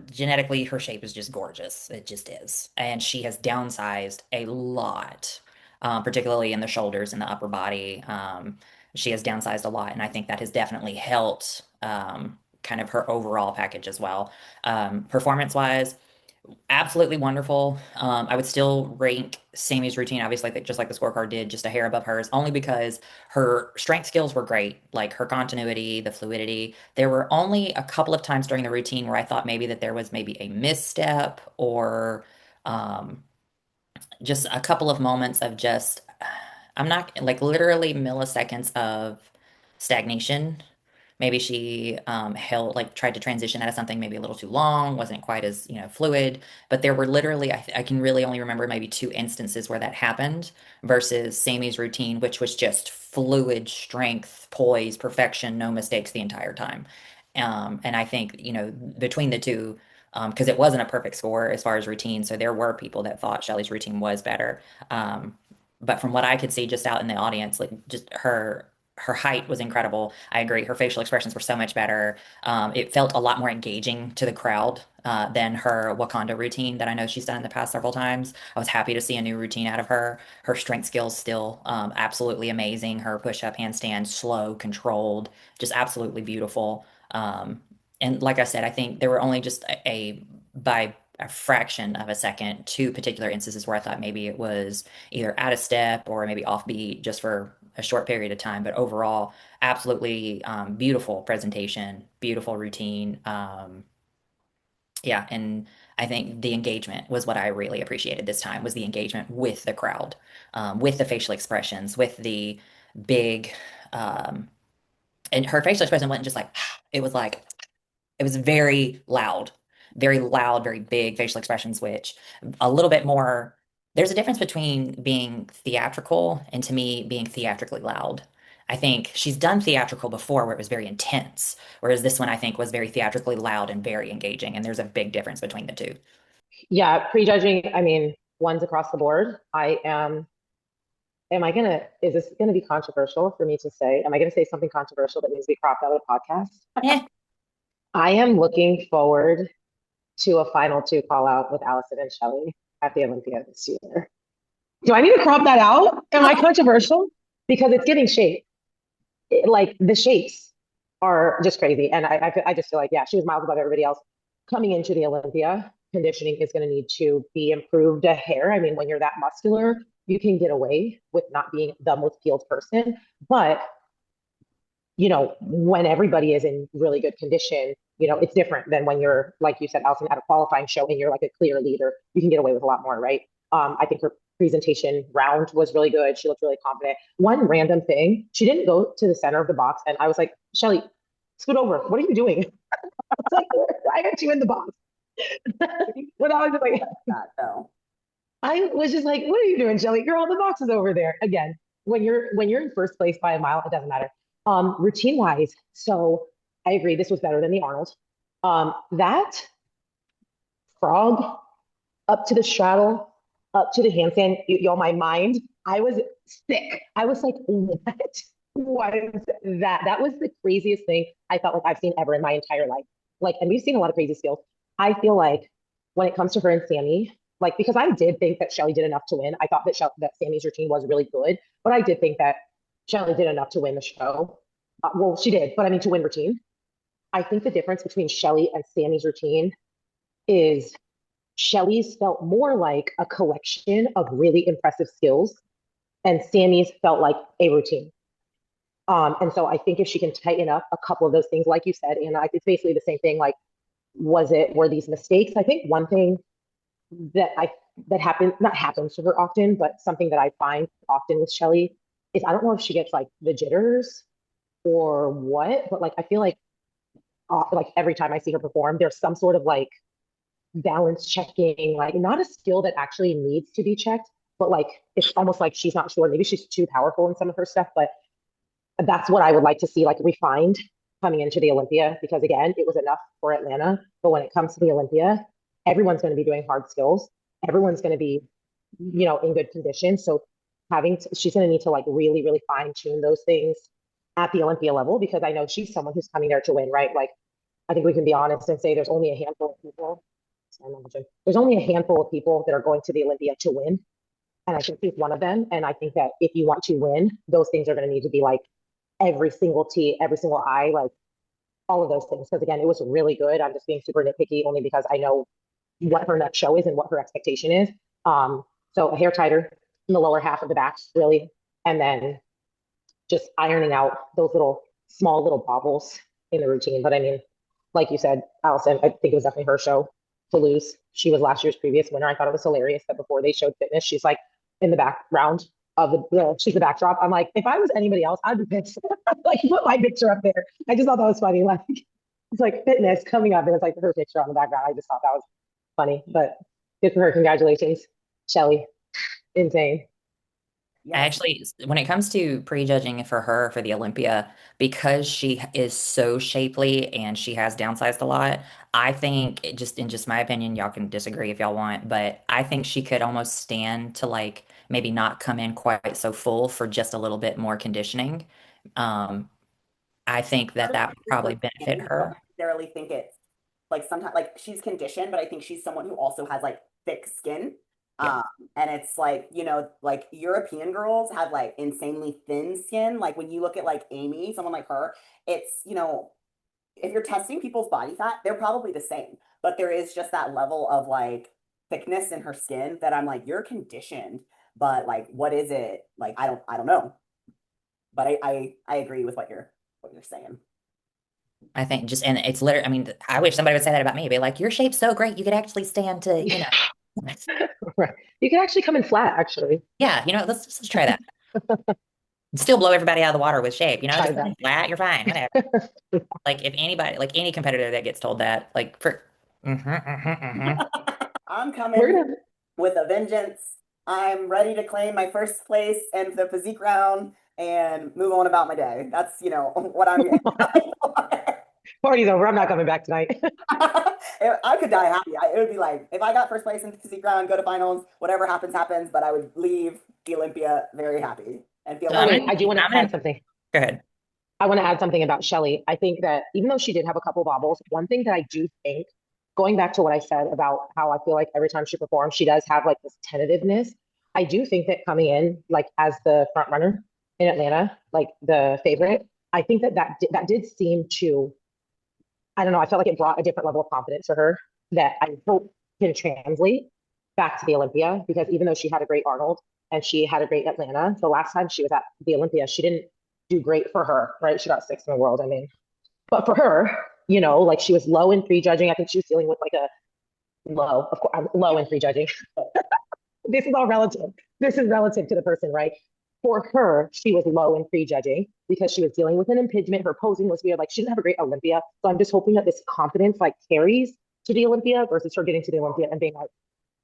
genetically, her shape is just gorgeous. It just is. And she has downsized a lot, particularly in the shoulders and the upper body. She has downsized a lot. And I think that has definitely helped kind of her overall package as well. Performance wise, absolutely wonderful. I would still rank Sammy's routine, obviously, just like the scorecard did, just a hair above hers, only because her strength skills were great, like her continuity, the fluidity. There were only a couple of times during the routine where I thought maybe that there was maybe a misstep or um, just a couple of moments of just, I'm not like literally milliseconds of stagnation. Maybe she held like tried to transition out of something maybe a little too long, wasn't quite as, fluid. But there were literally, I can really only remember maybe two instances where that happened versus Sammy's routine, which was just fluid, strength, poise, perfection, no mistakes the entire time. And I think, between the two, because it wasn't a perfect score as far as routine, so there were people that thought Shelly's routine was better. But from what I could see just out in the audience, like just her height was incredible. I agree. Her facial expressions were so much better. It felt a lot more engaging to the crowd than her Wakanda routine that I know she's done in the past several times. I was happy to see a new routine out of her. Her strength skills still absolutely amazing. Her push-up handstand, slow, controlled, just absolutely beautiful. And like I said, I think there were only just by a fraction of a second, two particular instances where I thought maybe it was either out of step or maybe offbeat just for a short period of time. But overall, absolutely beautiful presentation, beautiful routine. Yeah, and I think the engagement was what I really appreciated this time was the engagement with the crowd, with the facial expressions, with the big, and her facial expression wasn't just like, it was like, it was very loud, very big facial expressions, which a little bit more, there's a difference between being theatrical and to me being theatrically loud. I think she's done theatrical before where it was very intense, whereas this one I think was very theatrically loud and very engaging. And there's a big difference between the two. Yeah, prejudging, I mean, one's across the board. Is this gonna be controversial for me to say? Am I gonna say something controversial that needs to be cropped out of the podcast? Yeah. I am looking forward to a final two call out with Allison and Shelly at the Olympia this year. Do I need to crop that out? Am I controversial? Because it's getting shaped. Like the shapes are just crazy. And I just feel like, yeah, she was miles above everybody else. Coming into the Olympia, conditioning is going to need to be improved a hair. I mean, when you're that muscular, you can get away with not being the most peeled person. But, when everybody is in really good condition, it's different than when you're, like you said, Allison, at a qualifying show and you're like a clear leader. You can get away with a lot more, right? I think her presentation round was really good. She looked really confident. One random thing, she didn't go to the center of the box, and I was like, Shelly, scoot over. What are you doing? I was like, why aren't you in the box? But I was just like, That though. I was just like, what are you doing, Shelly? Girl, the box is over there. Again, when you're in first place by a mile, it doesn't matter. Routine wise, so I agree, this was better than the Arnold. That frog up to the straddle up to the handstand, my mind, I was sick. I was like, what was that? That was the craziest thing I felt like I've seen ever in my entire life. Like, and we've seen a lot of crazy skills. I feel like when it comes to her and Sammi, like, because I did think that Shelly did enough to win. I thought that that Sammy's routine was really good, but I did think that Shelly did enough to win the show. Well, she did, but I mean, to win routine. I think the difference between Shelly and Sammy's routine is Shelly's felt more like a collection of really impressive skills, and Sammy's felt like a routine. And so I think if she can tighten up a couple of those things, like you said, and it's basically the same thing. Like, were these mistakes? I think one thing that that happens, not happens to her often, but something that I find often with Shelly is I don't know if she gets like the jitters or what, but like I feel like every time I see her perform, there's some sort of like balance checking, like not a skill that actually needs to be checked, but like it's almost like she's not sure. Maybe she's too powerful in some of her stuff, but that's what I would like to see like refined coming into the Olympia, because again, it was enough for Atlanta. But when it comes to the Olympia, everyone's going to be doing hard skills. Everyone's going to be, in good condition. So she's going to need to like really, really fine tune those things at the Olympia level, because I know she's someone who's coming there to win, right? Like, I think we can be honest and say there's only a handful of people. There's only a handful of people that are going to the Olympia to win. And I think she's one of them. And I think that if you want to win, those things are going to need to be like every single T, every single I, like all of those things. Because again, it was really good. I'm just being super nitpicky only because I know what her next show is and what her expectation is. So a hair tighter in the lower half of the back, really. And then just ironing out those small little bobbles in the routine. But I mean, like you said, Allison, I think it was definitely her show to lose. She was last year's previous winner. I thought it was hilarious that before they showed fitness, she's like in the background of she's the backdrop. I'm like, if I was anybody else, I'd be pissed. Like, put my picture up there. I just thought that was funny. Like, it's like fitness coming up and it's like her picture on the background. I just thought that was funny, but good for her. Congratulations, Shelly. Insane. I actually, when it comes to prejudging for her for the Olympia, because she is so shapely and she has downsized a lot, I think in just my opinion, y'all can disagree if y'all want, but I think she could almost stand to like maybe not come in quite so full for just a little bit more conditioning. Um, I think that that would probably benefit I don't her. necessarily think it's like sometimes like she's conditioned, but I think she's someone who also has like thick skin. Yeah. Um, and it's like, like European girls have like insanely thin skin. Like when you look at like Amy, someone like her, it's, if you're testing people's body fat, they're probably the same, but there is just that level of like thickness in her skin that I'm like, you're conditioned, but like, what is it? Like, I don't know. But I agree with what you're saying. I think just, and it's literally, I mean, I wish somebody would say that about me. Be like, your shape's so great, you could actually stand to. Right. You can actually come in flat, actually. Yeah, let's try that. Still blow everybody out of the water with shape, Try just that. flat, you're fine, whatever. Like if anybody, like any competitor that gets told that, like for, I'm We're coming gonna with a vengeance. I'm ready to claim my first place in the physique round and move on about my day. That's, what I'm here for. Party's over. I'm not coming back tonight. I could die happy. It would be like if I got first place in the physique round, go to finals, whatever happens, happens. But I would leave the Olympia very happy and feel so Oh, like wait, I do want to add something. go ahead. I want to add something about Shelly. I think that even though she did have a couple bobbles, one thing that I do think, going back to what I said about how I feel like every time she performs, she does have like this tentativeness. I do think that coming in like as the front runner in Atlanta, like the favorite, I think that did seem to, I don't know, I felt like it brought a different level of confidence to her that I hope can translate back to the Olympia, because even though she had a great Arnold and she had a great Atlanta, the last time she was at the Olympia, she didn't do great for her, right? She got sixth in the world. I mean, but for her, like she was low in prejudging. I think she was dealing with like a low, of course, low in prejudging. This is all relative. This is relative to the person, right? For her, she was low in prejudging because she was dealing with an impingement. Her posing was weird. Like she didn't have a great Olympia. So I'm just hoping that this confidence like carries to the Olympia versus her getting to the Olympia and being like,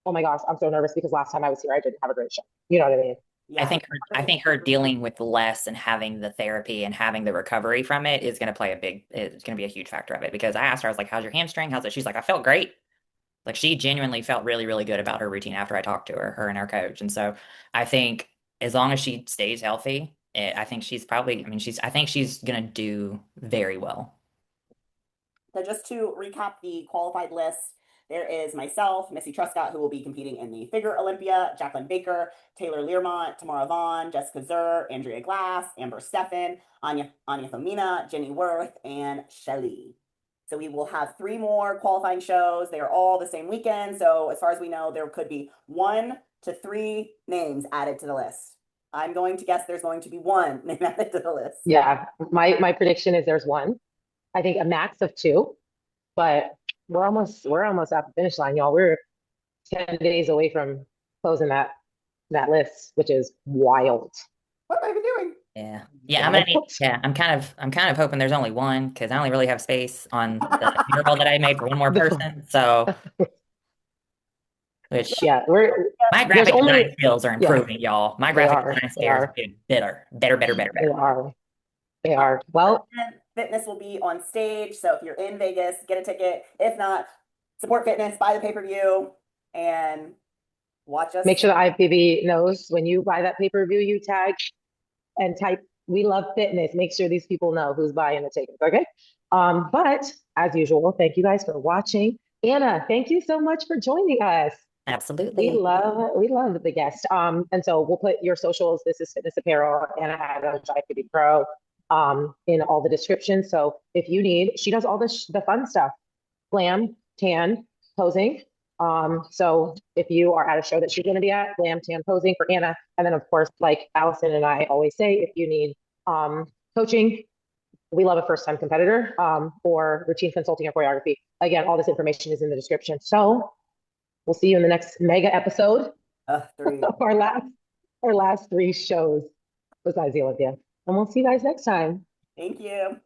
oh my gosh, I'm so nervous because last time I was here, I didn't have a great show. You know what I mean? I yeah. think I think her dealing with less and having the therapy and having the recovery from it is going to play it's going to be a huge factor of it, because I asked her, I was like, how's your hamstring? How's it? She's like, I felt great. Like she genuinely felt really, really good about her routine after I talked to her and her coach. And so I think as long as she stays healthy, I think she's probably, I mean, I think she's gonna do very well. So just to recap the qualified list, there is myself, Missy Truscott, who will be competing in the figure Olympia, Jacqueline Baker, Taylor Learmont, Tamara Vaughn, Jessica Zur, Andrea Glass, Amber Steffen, Anya Thomina, Jenny Worth, and Shelly. So we will have 3 more qualifying shows. They are all the same weekend. So as far as we know, there could be 1 to 3 names added to the list. I'm going to guess there's going to be 1 name added to the list. Yeah, my prediction is there's one. I think a max of 2, but we're almost at the finish line, y'all. We're 10 days away from closing that list, which is wild. What have I been doing? Yeah. Yeah, I'm gonna need, yeah, I'm kind of hoping there's only one because I only really have space on the mural that I made for one more person. So which Yeah, my there's graphic only design skills are yeah, improving, y'all. My they graphic are. design They skills are are. getting better. They are. They are. Well, Fitness will be on stage. So if you're in Vegas, get a ticket. If not, support fitness, buy the pay-per-view, and watch us. make sure the IFBB knows when you buy that pay-per-view, you tag and type "We love fitness." Make sure these people know who's buying the tickets. Okay. But as usual, thank you guys for watching. Anna, thank you so much for joining us. We Absolutely. love the guest. And so we'll put your socials. This is Fitness Apparel, Anna Adams, IFBB Pro, in all the descriptions. So if you need, she does all the fun stuff, glam, tan, posing. So if you are at a show that she's going to be at, glam, tan, posing for Anna, and then of course, like Allison and I always say, if you need coaching, we love a first-time competitor, or routine consulting or choreography. Again, all this information is in the description. So we'll see you in the next mega episode 3. of our last 3 shows besides the Olympia. And we'll see you guys next time. Thank you.